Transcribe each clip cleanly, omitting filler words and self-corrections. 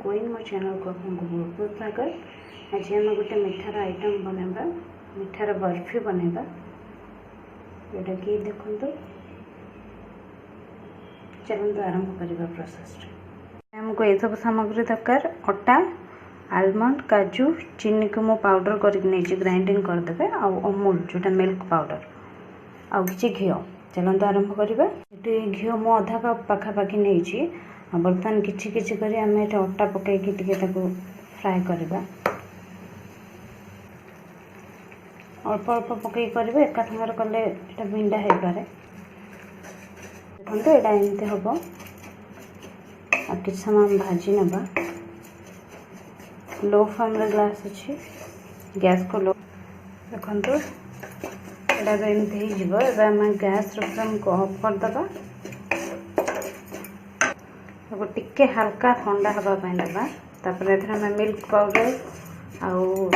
Going मो channel को आपको बहुत बहुत स्वागत। आज आम गोटे मिठार आइटम बनवा, मिठार बर्फी बनवा जोटा कि देखो चलते आरंभ करवा प्रोसेस। आमको ये सब सामग्री दरकार अटा, आलमंड, काजू, चीनी को मो पाउडर करके ग्राइंडिंग करदे, अमूल जोटा मिल्क पाउडर आउ कि घी। चलते आरंभ करवा। घी मो अधा कप पखापाखि नहीं बर्तमान किछि कर अटा पकईकि फ्राए करवा। अल्प अल्प पकई करेंगे, एका सागर कले ये बिंडा हो पारे। देखो यहाँ एमती हम कि समय भाजी ना। लो फ्लेम रे ग्लास अच्छी, गैस को लो। देखो यहाँ एमती हो गैस फ्लेम को ऑफ करदे। टिके हल्का ठंडा हाँपाई देवा। तापर एथर मिल्क पाउडर आउ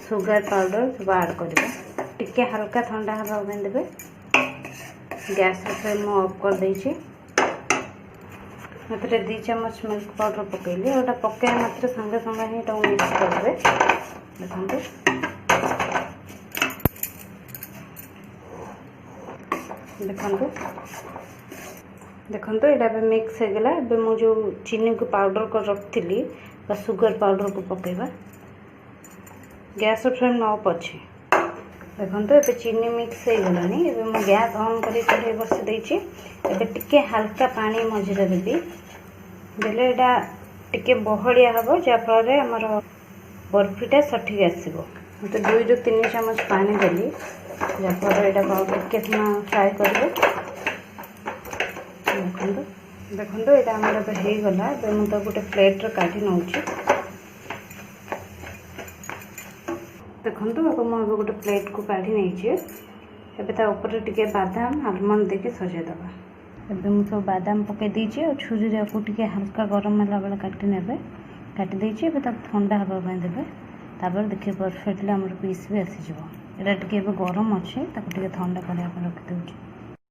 सुगर पाउडर सब आड करवा। टिके हल्का ठंडा हाँपाई देवे। गैस फ्लेम ऑफ कर देछि। मतलब 2 चम्मच मिल्क पाउडर पकईली। गोटा पकड़ा मात्र संगे संगे ही मिक्स करदे। देखो देखो यहाँ मिक्स हो गला। मुझे चीनी को पाउडर कर रखी सुगर पाउडर को पकेबा। गैस फ्लेम ऑफ अच्छे। देखो ये चीनी मिक्स हो गलानी। मुझे गैस ऑन कर बस देछि। टिके हल्का पानी मझे देवी देले यहाँ टिके बहलिया हम, जहाँफल आमर बर्फीटा सठिक आसो। तो 2 ରୁ 3 चम्मच पानी देली, जहाँफल यहाँ टिके समय फ्राए कर। देखो ये आमर होगला। मुझे गोटे प्लेट काढ़ी नौ। देखो मुझे गोटे प्लेट को काढ़ी नहीं। ऊपर टिके बादाम आलमंड देके सजेदेवा। एवं मुझे सब बादाम पकई देछि और छुरी टे हल्का गरम है बेले काटी ने काटी देछि। ठंडा हाँपाई देवे। तापर देखिए परफेक्टली आमर पीस भी आसीज। यहाँ टे गरम अच्छे, ठंडा करने रखी दूँ।